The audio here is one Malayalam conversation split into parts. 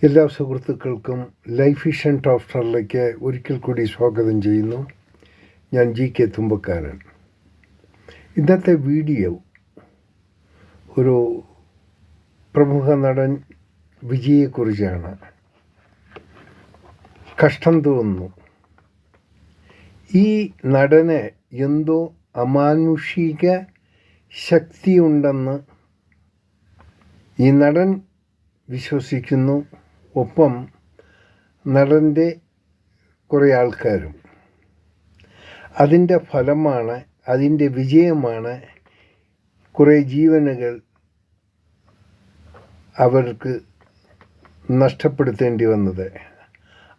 എല്ലാ സുഹൃത്തുക്കൾക്കും ലൈഫ് വിഷൻ ടോപ്സ്റ്ററിലേക്ക് ഒരിക്കൽ കൂടി സ്വാഗതം ചെയ്യുന്നു. ഞാൻ GK തുമ്പക്കാരൻ. ഇന്നത്തെ വീഡിയോ ഒരു പ്രമുഖ നടൻ വിജയെക്കുറിച്ചാണ്. കഷ്ടം തോന്നുന്നു. ഈ നടന് എന്തോ അമാനുഷിക ശക്തിയുണ്ടെന്ന് ഈ നടൻ വിശ്വസിക്കുന്നു. ഒപ്പം നടൻ്റെ കുറേ ആൾക്കാരും. അതിൻ്റെ ഫലമാണ്, അതിൻ്റെ വിജയമാണ് കുറേ ജീവനുകൾ അവർക്ക് നഷ്ടപ്പെടുത്തേണ്ടി വന്നത്.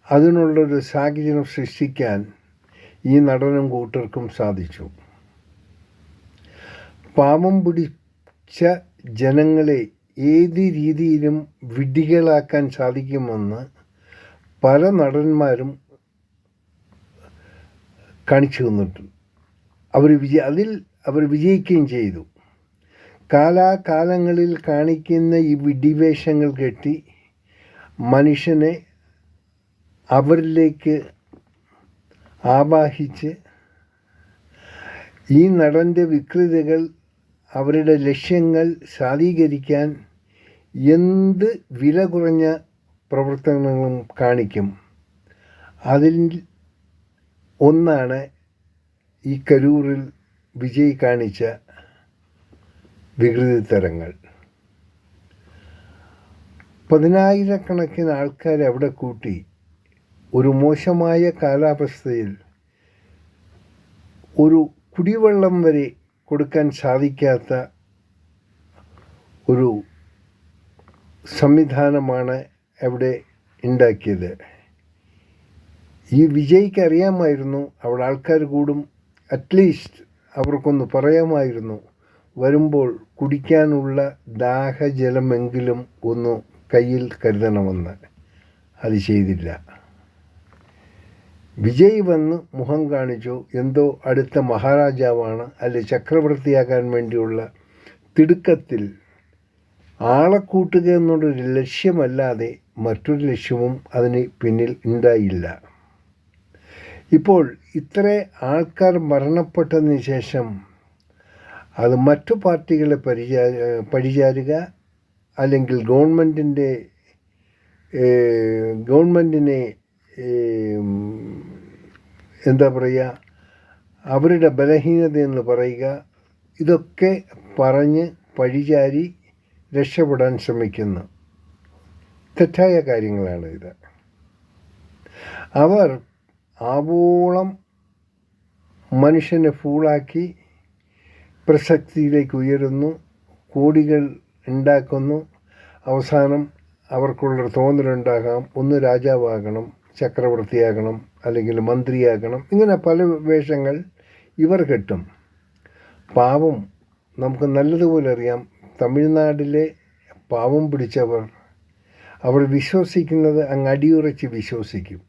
അതിനുള്ളൊരു സാഹചര്യം സൃഷ്ടിക്കാൻ ഈ നടനും കൂട്ടർക്കും സാധിച്ചു. പാപം പിടിച്ച ജനങ്ങളെ ഏത് രീതിയിലും വിഡ്ഢികളാക്കാൻ സാധിക്കുമെന്ന് പല നടന്മാരും കാണിച്ചു തന്നിട്ടുണ്ട്. അതിൽ അവർ വിജയിക്കുകയും ചെയ്തു. കാലാകാലങ്ങളിൽ കാണിക്കുന്ന ഈ വിഡ്ഢിവേഷങ്ങൾ കെട്ടി മനുഷ്യനെ അവരിലേക്ക് ആവാഹിച്ച് ഈ നടൻ്റെ വികൃതികൾ, അവരുടെ ലക്ഷ്യങ്ങൾ സാധീകരിക്കാൻ എന്ത് വില കുറഞ്ഞ പ്രവർത്തനങ്ങളും കാണിക്കും. അതിൽ ഒന്നാണ് ഈ കരൂരിൽ വിജയ് കാണിച്ച വികൃതിത്തരങ്ങൾ. 10,000-കണക്കിന് ആൾക്കാരെ അവിടെ കൂട്ടി ഒരു മോശമായ കാലാവസ്ഥയിൽ ഒരു കുടിവെള്ളം വരെ കൊടുക്കാൻ സാധിക്കാത്ത ഒരു സംവിധാനമാണ് അവിടെ ഉണ്ടാക്കിയത്. ഈ വിജയ്ക്ക് അറിയാമായിരുന്നു അവിടെ ആൾക്കാർ കൂടും. അറ്റ്ലീസ്റ്റ് അവർക്കൊന്ന് പറയാമായിരുന്നു, വരുമ്പോൾ കുടിക്കാനുള്ള ദാഹജലമെങ്കിലും ഒന്ന് കയ്യിൽ കരുതണമെന്ന്. അത് ചെയ്തില്ല. വിജയ് വന്ന് മുഖം കാണിച്ചു, എന്തോ അടുത്ത മഹാരാജാവാണ്, അല്ലെ ചക്രവർത്തിയാകാൻ വേണ്ടിയുള്ള തിടുക്കത്തിൽ ആളെ കൂട്ടുക എന്നുള്ളൊരു ലക്ഷ്യമല്ലാതെ മറ്റൊരു ലക്ഷ്യവും അതിന് പിന്നിൽ ഉണ്ടായില്ല. ഇപ്പോൾ ഇത്ര ആൾക്കാർ മരണപ്പെട്ടതിന് ശേഷം അത് മറ്റു പാർട്ടികളെ പരിചാരുക, അല്ലെങ്കിൽ ഗവൺമെൻറ്റിനെ എന്താ പറയുക, അവരുടെ ബലഹീനതയെന്ന് പറയുക, ഇതൊക്കെ പറഞ്ഞ് പഴിചാരി രക്ഷപ്പെടാൻ ശ്രമിക്കുന്നു. തെറ്റായ കാര്യങ്ങളാണ് ഇത്. അവർ ആവോളം മനുഷ്യനെ ഫൂളാക്കി പ്രസക്തിയിലേക്ക് ഉയരുന്നു, കോടികൾ ഉണ്ടാക്കുന്നു. അവസാനം അവർക്കുള്ളൊരു തോന്നലുണ്ടാകാം, ഒന്ന് രാജാവാകണം, ചക്രവർത്തിയാകണം, അല്ലെങ്കിൽ മന്ത്രിയാകണം. ഇങ്ങനെ പല വേഷങ്ങൾ ഇവർ കെട്ടും. പാവം നമുക്ക് നല്ലതുപോലെ അറിയാം. തമിഴ്നാട്ടിലെ പാവം പിടിച്ചവർ അവർ വിശ്വസിക്കുന്നത് അങ്ങ് അടിയുറച്ച് വിശ്വസിക്കും.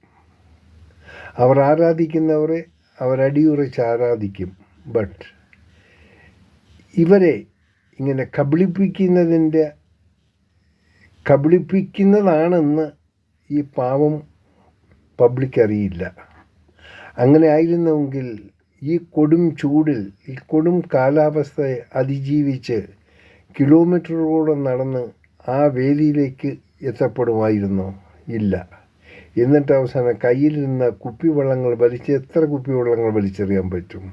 അവർ ആരാധിക്കുന്നവരെ അവരടിയുറച്ച് ആരാധിക്കും. ബട്ട് ഇവരെ ഇങ്ങനെ കബളിപ്പിക്കുന്നതാണെന്ന് ഈ പാവം പബ്ലിക് അറിയില്ല. അങ്ങനെ ആയിരുന്നുവെങ്കിൽ ഈ കൊടും ചൂടിൽ, ഈ കൊടും കാലാവസ്ഥയെ അതിജീവിച്ച് കിലോമീറ്ററുകളോളം നടന്ന് ആ വേദിയിലേക്ക് എത്തപ്പെടുമായിരുന്നോ? ഇല്ല. എന്നിട്ട് അവസാനം കയ്യിലിരുന്ന കുപ്പിവെള്ളങ്ങൾ എത്ര കുപ്പിവെള്ളങ്ങൾ വലിച്ചെറിയാൻ പറ്റും?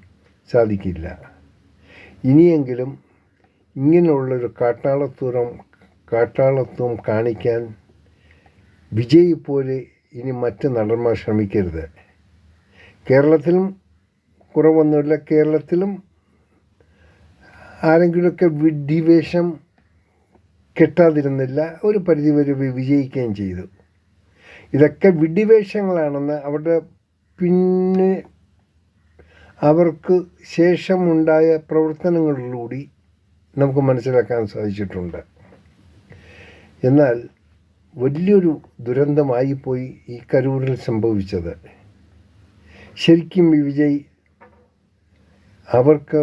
സാധിക്കില്ല. ഇനിയെങ്കിലും ഇങ്ങനെയുള്ളൊരു കാട്ടാളത്വം കാണിക്കാൻ വിജയ് പോലെ ഇനി മറ്റ് നടന്മാർ ശ്രമിക്കരുത്. കേരളത്തിലും കുറവൊന്നുമില്ല. കേരളത്തിലും ആരെങ്കിലുമൊക്കെ വിഡ്ഢിവേഷം കെട്ടാതിരുന്നില്ല, ഒരു പരിധിവരെ വിജയിക്കുകയും ചെയ്തു. ഇതൊക്കെ വിഡ്ഢിവേഷങ്ങളാണെന്ന് അവരുടെ പിന്നെ അവർക്ക് ശേഷമുണ്ടായ പ്രവർത്തനങ്ങളിലൂടെ നമുക്ക് മനസ്സിലാക്കാൻ സാധിച്ചിട്ടുണ്ട്. എന്നാൽ വലിയൊരു ദുരന്തമായിപ്പോയി ഈ കരൂരിൽ സംഭവിച്ചത്. ശരിക്കും ഈ വിജയ് അവർക്ക്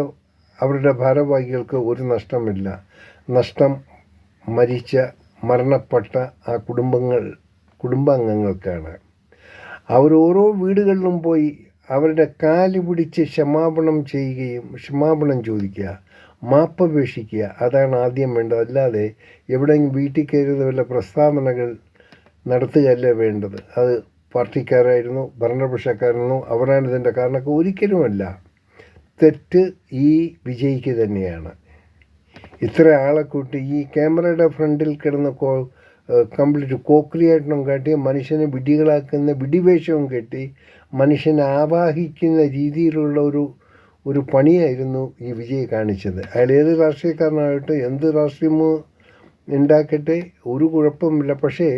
അവരുടെ ഭാരവാഹികൾക്ക് ഒരു നഷ്ടമില്ല. നഷ്ടം മരണപ്പെട്ട ആ കുടുംബങ്ങൾ കുടുംബാംഗങ്ങൾക്കാണ്. അവരോരോ വീടുകളിലും പോയി അവരുടെ കാല് പിടിച്ച് ക്ഷമാപണം ചെയ്യുകയും ക്ഷമാപണം ചോദിക്കുക, മാപ്പപേക്ഷിക്കുക. അതാണ് ആദ്യം വേണ്ടത്. അല്ലാതെ എവിടെയെങ്കിലും വീട്ടിൽ കയറുന്ന വല്ല പ്രസ്താവനകൾ നടത്തുകയല്ല വേണ്ടത്. അത് പാർട്ടിക്കാരായിരുന്നു, ഭരണപക്ഷക്കാരായിരുന്നു, അവരാണ് ഇതിൻ്റെ കാരണമൊക്കെ ഒരിക്കലുമല്ല. തെറ്റ് ഈ വിജയ്ക്ക് തന്നെയാണ്. ഇത്ര ആളെ കൂട്ടി ഈ ക്യാമറയുടെ ഫ്രണ്ടിൽ കിടന്ന് കംപ്ലീറ്റ് കോക്രിയായിട്ടും കാട്ടി മനുഷ്യനെ വിഡ്ഢികളാക്കുന്ന വിഡിവേഷവും കെട്ടി മനുഷ്യനെ ആവാഹിക്കുന്ന രീതിയിലുള്ള ഒരു പണിയായിരുന്നു ഈ വിജയ് കാണിച്ചത്. അയാൾ ഏത് രാഷ്ട്രീയക്കാരനാകട്ടെ, എന്ത് രാഷ്ട്രീയമോ ഉണ്ടാക്കട്ടെ, ഒരു കുഴപ്പമില്ല. പക്ഷേ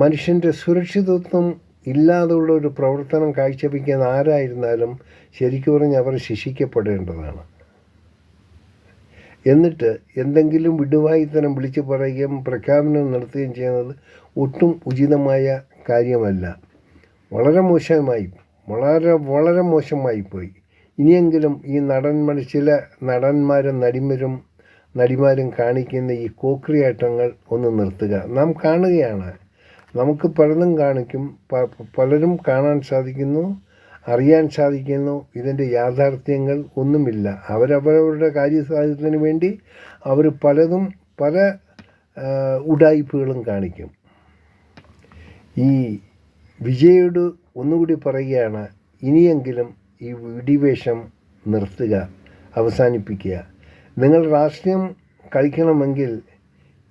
മനുഷ്യൻ്റെ സുരക്ഷിതത്വം ഇല്ലാതുള്ള ഒരു പ്രവർത്തനം കാഴ്ചവെക്കുന്ന ആരായിരുന്നാലും ശരിക്കും പറഞ്ഞാൽ അവർ ശിക്ഷിക്കപ്പെടേണ്ടതാണ്. എന്നിട്ട് എന്തെങ്കിലും വിടുവായിത്തരം വിളിച്ചു പറയുകയും പ്രഖ്യാപനം നടത്തുകയും ചെയ്യുന്നത് ഒട്ടും ഉചിതമായ കാര്യമല്ല. വളരെ മോശമായിപ്പോയി. ഇനിയെങ്കിലും ഈ ചില നടന്മാരും നടിമാരും കാണിക്കുന്ന ഈ കോക്രിയാട്ടങ്ങൾ ഒന്ന് നിർത്തുക. നാം കാണുകയാണ്, നമുക്ക് പലതും കാണിക്കും, പലരും കാണാൻ സാധിക്കുന്നു, അറിയാൻ സാധിക്കുന്നു. ഇതിൻ്റെ യാഥാർത്ഥ്യങ്ങൾ ഒന്നുമില്ല. അവരവരുടെ കാര്യസാധ്യത്തിന് വേണ്ടി അവർ പല ഉഡായിപ്പുകളും കാണിക്കും. ഈ വിജയോട് ഒന്നുകൂടി പറയുകയാണ്, ഇനിയെങ്കിലും ഈ വിഡിവേഷം നിർത്തുക, അവസാനിപ്പിക്കുക. നിങ്ങൾ രാഷ്ട്രീയം കളിക്കണമെങ്കിൽ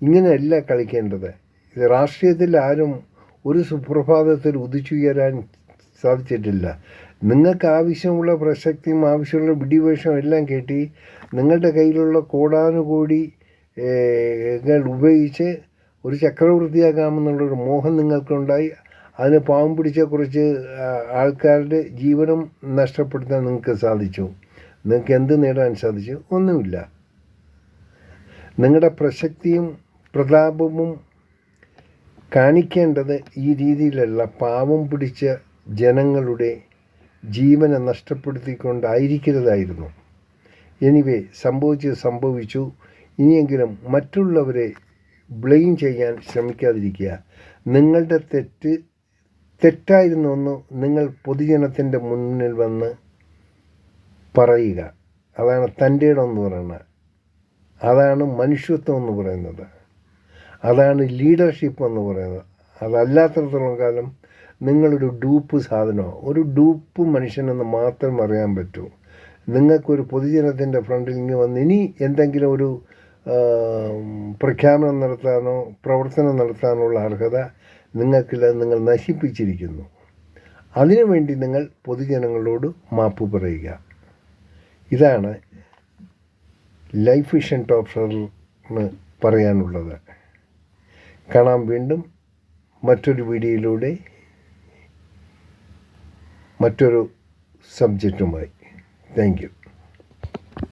ഇങ്ങനെയല്ല കളിക്കേണ്ടത്. ഇത് രാഷ്ട്രീയത്തിൽ ആരും ഒരു സുപ്രഭാതത്തിൽ ഉദിച്ചുയരാൻ സാധിച്ചിട്ടില്ല. നിങ്ങൾക്ക് ആവശ്യമുള്ള പ്രസക്തിയും ആവശ്യമുള്ള വിഡിവേഷവും എല്ലാം കേട്ടി നിങ്ങളുടെ കയ്യിലുള്ള കോടാനുകോടി ഉപയോഗിച്ച് ഒരു ചക്രവർത്തിയാകാമെന്നുള്ളൊരു മോഹം നിങ്ങൾക്കുണ്ടായി. അതിന് പാവം പിടിച്ച കുറച്ച് ആൾക്കാരുടെ ജീവനും നഷ്ടപ്പെടുത്താൻ നിങ്ങൾക്ക് സാധിച്ചു. നിങ്ങൾക്ക് എന്ത് നേടാൻ സാധിച്ചു? ഒന്നുമില്ല. നിങ്ങളുടെ പ്രസക്തിയും പ്രതാപവും കാണിക്കേണ്ടത് ഈ രീതിയിലല്ല, പാവം പിടിച്ച ജനങ്ങളുടെ ജീവനെ നഷ്ടപ്പെടുത്തിക്കൊണ്ടായിരിക്കരുതായിരുന്നു. എനിവേ, സംഭവിച്ചു. ഇനിയെങ്കിലും മറ്റുള്ളവരെ ബ്ലെയിം ചെയ്യാൻ ശ്രമിക്കാതിരിക്കുക. നിങ്ങളുടെ തെറ്റായിരുന്നുവെന്ന് നിങ്ങൾ പൊതുജനത്തിൻ്റെ മുന്നിൽ വന്ന് പറയുക. അതാണ് തൻ്റെ ഇടം എന്ന് പറയുന്നത്. അതാണ് മനുഷ്യത്വം എന്ന് പറയുന്നത്. അതാണ് ലീഡർഷിപ്പ് എന്ന് പറയുന്നത്. അതല്ലാത്തിടത്തോളം കാലം നിങ്ങളൊരു ഡൂപ്പ് സാധനമോ, ഒരു ഡൂപ്പ് മനുഷ്യനെന്ന് മാത്രം അറിയാൻ പറ്റൂ. നിങ്ങൾക്കൊരു പൊതുജനത്തിൻ്റെ ഫ്രണ്ടിൽ ഇങ്ങ് വന്ന് ഇനി എന്തെങ്കിലും ഒരു പ്രഖ്യാപനം നടത്താനോ പ്രവർത്തനം നടത്താനുള്ള അർഹത നിങ്ങൾക്കില്ല. നിങ്ങൾ നശിപ്പിച്ചിരിക്കുന്നു. അതിനുവേണ്ടി നിങ്ങൾ പൊതുജനങ്ങളോട് മാപ്പ് പറയുക. ഇതാണ് ലൈഫ് വിഷൻ ടോക്സിന് പറയാനുള്ളത്. കാണാം വീണ്ടും മറ്റൊരു വീഡിയോയിലൂടെ മറ്റൊരു സബ്ജക്റ്റുമായി. Thank you.